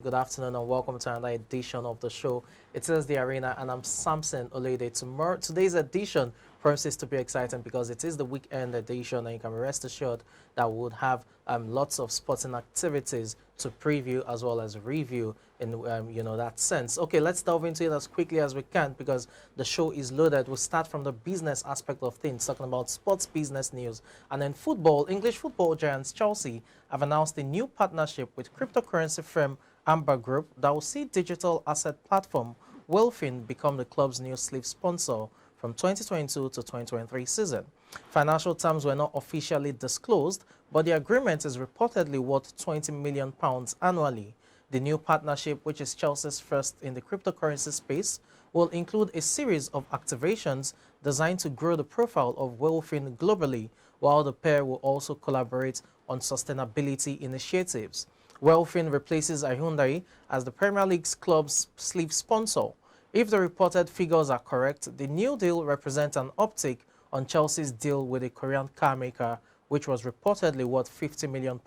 Good afternoon and welcome to another edition of the show. It is The Arena and I'm Samson Olede. Today's edition promises to be exciting because it is the weekend edition and you can rest assured that we would have lots of sporting activities to preview as well as review in that sense. Okay, let's delve into it as quickly as we can because the show is loaded. We'll start from the business aspect of things, talking about sports business news. And then football, English football giants Chelsea have announced a new partnership with cryptocurrency firm Amber Group that will see digital asset platform Wilfin become the club's new sleeve sponsor from 2022 to 2023 season. Financial terms were not officially disclosed, but the agreement is reportedly worth £20 million annually. The new partnership, which is Chelsea's first in the cryptocurrency space, will include a series of activations designed to grow the profile of Wilfin globally, while the pair will also collaborate on sustainability initiatives. Wilfin replaces Hyundai as the Premier League's club's sleeve sponsor. If the reported figures are correct, the new deal represents an uptick on Chelsea's deal with a Korean car maker, which was reportedly worth £50 million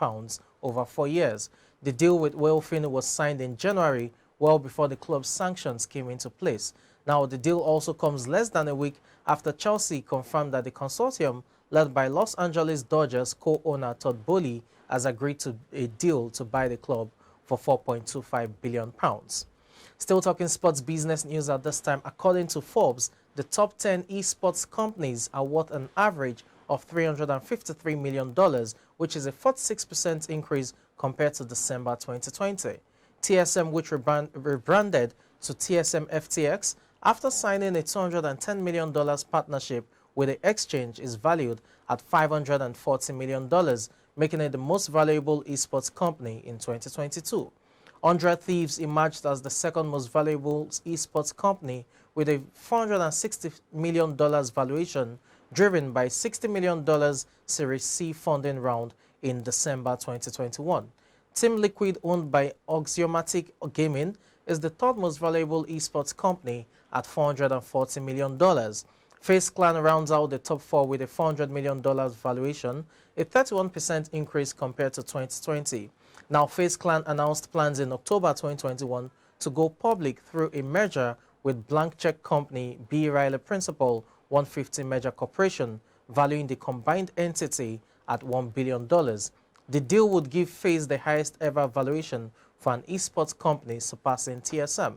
over 4 years. The deal with Wilfin was signed in January, well before the club's sanctions came into place. Now, the deal also comes less than a week after Chelsea confirmed that the consortium, led by Los Angeles Dodgers co-owner Todd Boehly, has agreed to a deal to buy the club for £4.25 billion. Still talking sports business news at this time, according to Forbes, the top 10 esports companies are worth an average of $353 million, which is a 46% increase compared to December 2020. TSM, which rebranded to TSM FTX, after signing a $210 million partnership with the exchange, is valued at $540 million, making it the most valuable esports company in 2022. 100 Thieves emerged as the second most valuable esports company with a $460 million valuation, driven by $60 million Series C funding round in December 2021. Team Liquid, owned by Axiomatic Gaming, is the third most valuable esports company at $440 million. FaZe Clan rounds out the top four with a $400 million valuation, a 31% increase compared to 2020. Now, FaZe Clan announced plans in October 2021 to go public through a merger with blank check company B. Riley Principal 150 Merger Corporation, valuing the combined entity at $1 billion. The deal would give FaZe the highest ever valuation for an esports company, surpassing TSM.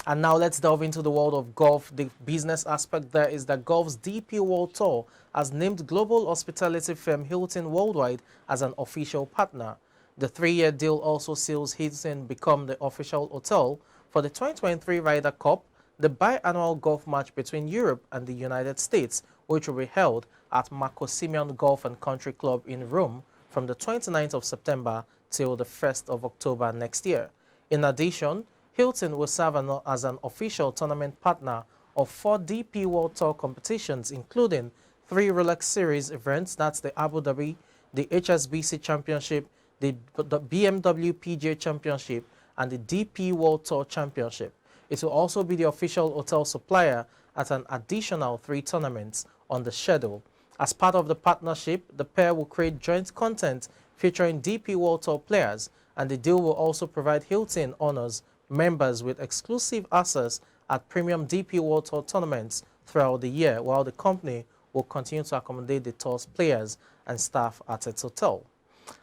And now let's delve into the world of golf. The business aspect there is that golf's DP World Tour has named global hospitality firm Hilton Worldwide as an official partner. The 3-year deal also seals Hilton become the official hotel for the 2023 Ryder Cup, the biannual golf match between Europe and the United States, which will be held at Marco Simeon Golf and Country Club in Rome from the 29th of September till the 1st of October next year. In addition, Hilton will serve as an official tournament partner of 4 DP World Tour competitions, including 3 Rolex Series events, that's the Abu Dhabi, the HSBC Championship, the BMW PGA Championship, and the DP World Tour Championship. It will also be the official hotel supplier at an additional 3 tournaments on the schedule. As part of the partnership, the pair will create joint content featuring DP World Tour players, and the deal will also provide Hilton honors members with exclusive access at premium DP World Tour tournaments throughout the year, while the company will continue to accommodate the tour's players and staff at its hotel.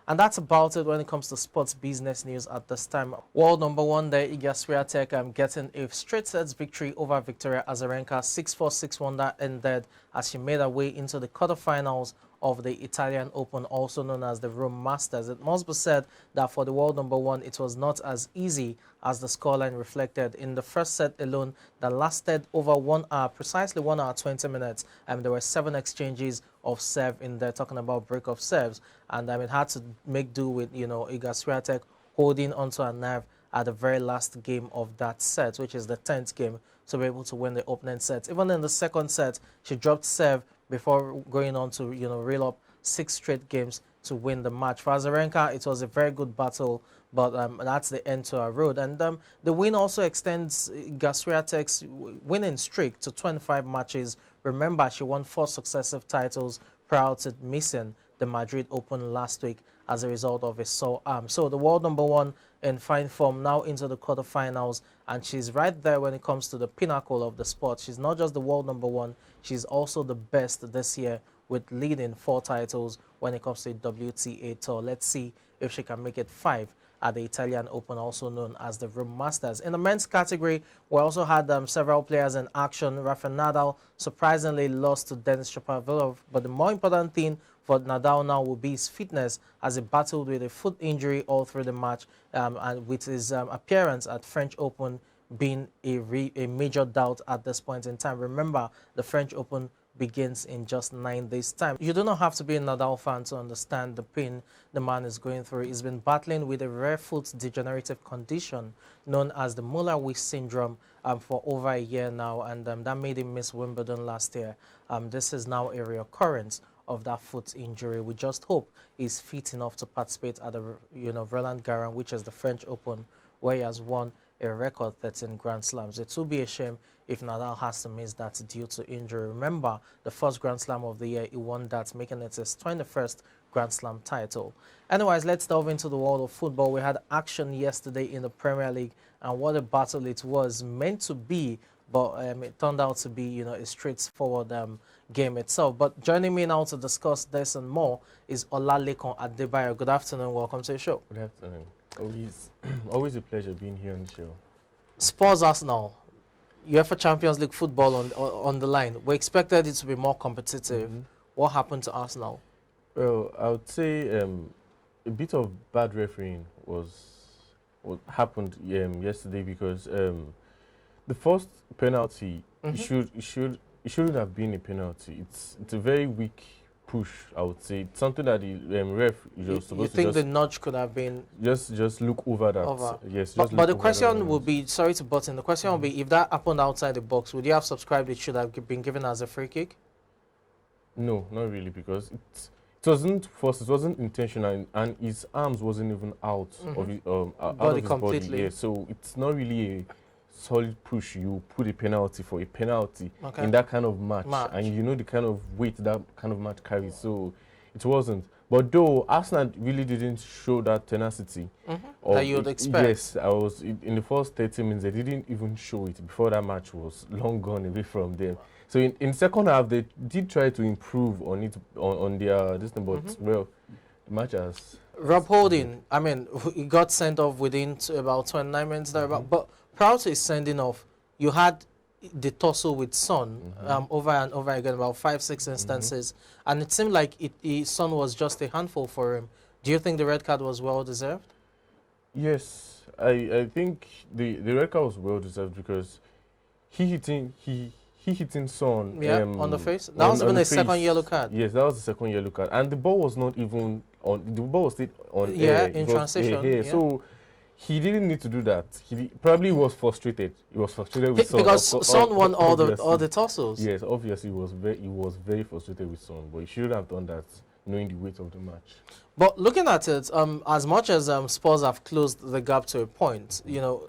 And that's about it when it comes to sports business news at this time. World number 1 there, Iga Swiatek, getting a straight sets victory over Victoria Azarenka. 6-4, 6-1 that ended as she made her way into the quarterfinals of the Italian Open, also known as the Rome Masters. It must be said that for the world number 1, it was not as easy as the scoreline reflected. In the first set alone, that lasted over 1 hour, precisely 1 hour 20 minutes, and there were 7 exchanges of serve in there, talking about break of serves, and it had to make do with Iga Swiatek holding onto a nerve at the very last game of that set, which is the 10th game, to be able to win the opening set. Even in the second set, she dropped serve before going on to reel up 6 straight games to win the match. For Azarenka, it was a very good battle, but that's the end to her road. And the win also extends Iga Swiatek's winning streak to 25 matches. Remember, she won 4 successive titles prior to missing the Madrid Open last week as a result of a sore arm. So the world number 1 in fine form, now into the quarterfinals, and she's right there when it comes to the pinnacle of the sport. She's not just the world #1, she's also the best this year with leading 4 titles when it comes to the WTA Tour. Let's see if she can make it 5 at the Italian Open, also known as the Rome Masters. In the men's category, we also had several players in action. Rafael Nadal surprisingly lost to Denis Shapovalov, but the more important thing for Nadal now will be his fitness, as he battled with a foot injury all through the match, and with his appearance at French Open being a major doubt at this point in time. Remember, the French Open begins in just 9 days' time. You do not have to be a Nadal fan to understand the pain the man is going through. He's been battling with a rare foot degenerative condition known as the Muller-Weiss syndrome for over a year now, and that made him miss Wimbledon last year. This is now a reoccurrence of that foot injury. We just hope he's fit enough to participate at the Roland Garros, which is the French Open, where he has won a record 13 Grand Slams. It will be a shame if Nadal has to miss that due to injury. Remember, the first Grand Slam of the year, he won that, making it his 21st Grand Slam title. Anyways, let's delve into the world of football. We had action yesterday in the Premier League, and what a battle it was meant to be, but it turned out to be, a straightforward game itself. But joining me now to discuss this and more is Olalekan Adebayo. Good afternoon. Welcome to the show. Good afternoon. Always a pleasure being here on the show. Spurs Arsenal, UEFA Champions League football on the line. We expected it to be more competitive. What happened to Arsenal? Well, I would say a bit of bad refereeing was what happened yesterday, because the first penalty it shouldn't have been a penalty. It's a very weak push, I would say. It's something that the ref is supposed to. You think the nudge could have been just look over that? Yes. But the question will be, sorry to butt in, the question will be, if that happened outside the box, would you have subscribed it should have been given as a free kick? No, not really, because it wasn't forced, it wasn't intentional, and his arms wasn't even out of his, out of his completely. body. Yeah, so it's not really a solid push. You put a penalty for a penalty in that kind of match, and you know the kind of weight that kind of match carries. So it wasn't. But though Arsenal really didn't show that tenacity that you would expect. Yes, I was in the first 30 minutes. They didn't even show it before that match was long gone away from them. So in second half, they did try to improve on it on their this thing, but well, the match has. Rob Holding, I mean, he got sent off within about 29 minutes there. But prior to his sending off, you had the tussle with Son over and over again, about 5-6 instances, and it seemed like Son was just a handful for him. Do you think the red card was well deserved? Yes, I think the red card was well deserved, because he hitting Son on the face. That was even a second yellow card. Yes, that was the second yellow card, and the ball was not even on. The ball was still on. In transition. So he didn't need to do that. He probably was frustrated. He was frustrated with Son, because Son won all the tussles. Yes, obviously he was very frustrated with Son, but he shouldn't have done that, knowing the weight of the match. But looking at it, as much as Spurs have closed the gap to a point,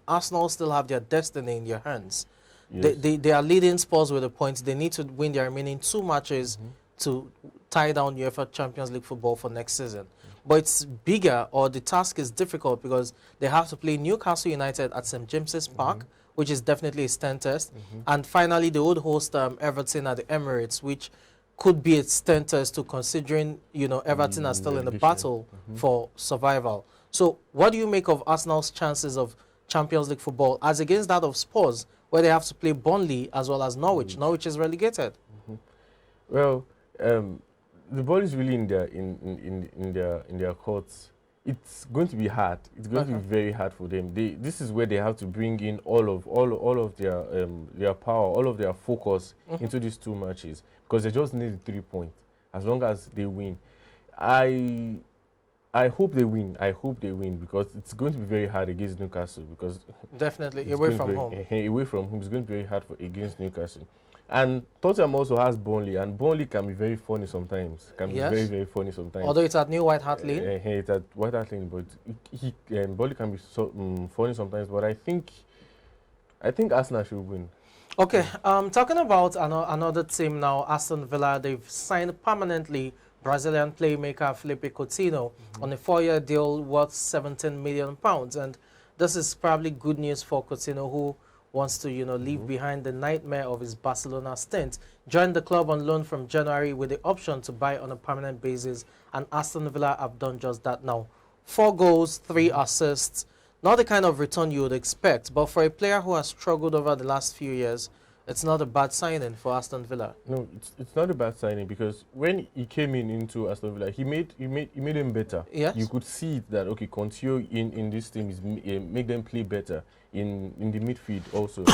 Arsenal still have their destiny in their hands. Yes. They are leading Spurs with a point. They need to win their remaining 2 matches to tie down UEFA Champions League football for next season. But it's bigger, or the task is difficult, because they have to play Newcastle United at St. James's Park, which is definitely a stand test. And finally, they would host Everton at the Emirates, which could be a stand test too, considering Everton are still in the battle for survival. So what do you make of Arsenal's chances of Champions League football as against that of Spurs, where they have to play Burnley as well as Norwich? Norwich is relegated. Well, the ball is really in their courts. It's going to be hard. It's going to be very hard for them. This is where they have to bring in all of their power, all of their focus into these 2 matches, because they just need 3 points. As long as they win, I hope they win. I hope they win, because it's going to be very hard against Newcastle. Because definitely away from home. Away from home, it's going to be very hard against Newcastle. And Tottenham also has Burnley, and Burnley can be very funny sometimes. Can be very, very funny sometimes. Although it's at New White Hart Lane. It's at White Hart Lane, but Burnley can be funny sometimes. But I think Arsenal should win. Okay, talking about another team now, Aston Villa. They've signed permanently Brazilian playmaker Felipe Coutinho on a 4-year deal worth £17 million. And this is probably good news for Coutinho, who wants to, leave behind the nightmare of his Barcelona stint. Joined the club on loan from January with the option to buy on a permanent basis, and Aston Villa have done just that now. 4 goals, 3 assists. Not the kind of return you would expect, but for a player who has struggled over the last few years, it's not a bad signing for Aston Villa. No, it's not a bad signing, because when he came into Aston Villa, he made him better. Yes. You could see that, okay, Coutinho in this team is make them play better in the midfield also.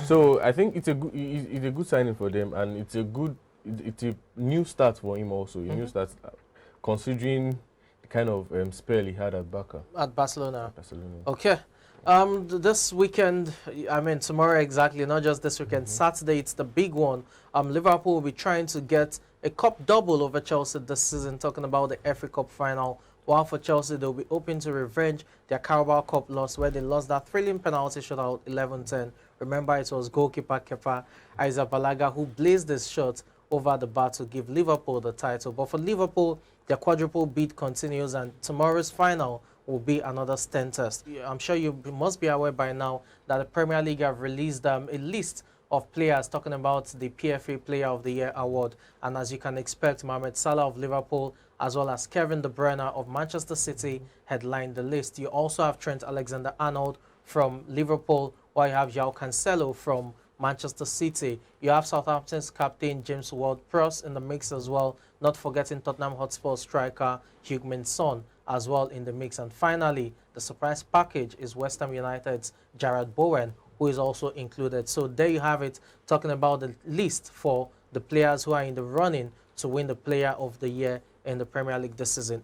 So I think it's a good signing for them, and it's a new start for him also. A new start, considering the kind of spell he had at Barca. At Barcelona. At Barcelona. Okay. This weekend, I mean tomorrow exactly, not just this weekend, Saturday, it's the big one. Liverpool will be trying to get a cup double over Chelsea this season, talking about the FA Cup final. While for Chelsea, they'll be hoping to revenge their Carabao Cup loss, where they lost that thrilling penalty shootout 11-10. Remember, it was goalkeeper Kepa Arrizabalaga who blazed this shot over the bar to give Liverpool the title. But for Liverpool, their quadruple beat continues, and tomorrow's final will be another stern test. I'm sure you must be aware by now that the Premier League have released a list of players, talking about the PFA Player of the Year award. And as you can expect, Mohamed Salah of Liverpool, as well as Kevin De Bruyne of Manchester City, headlined the list. You also have Trent Alexander-Arnold from Liverpool, while you have João Cancelo from Manchester City. You have Southampton's captain James Ward-Prowse in the mix as well, not forgetting Tottenham Hotspur striker Heung-min Son as well in the mix. And finally, the surprise package is West Ham United's Jarrod Bowen, who is also included. So there you have it, talking about the list for the players who are in the running to win the Player of the Year in the Premier League this season.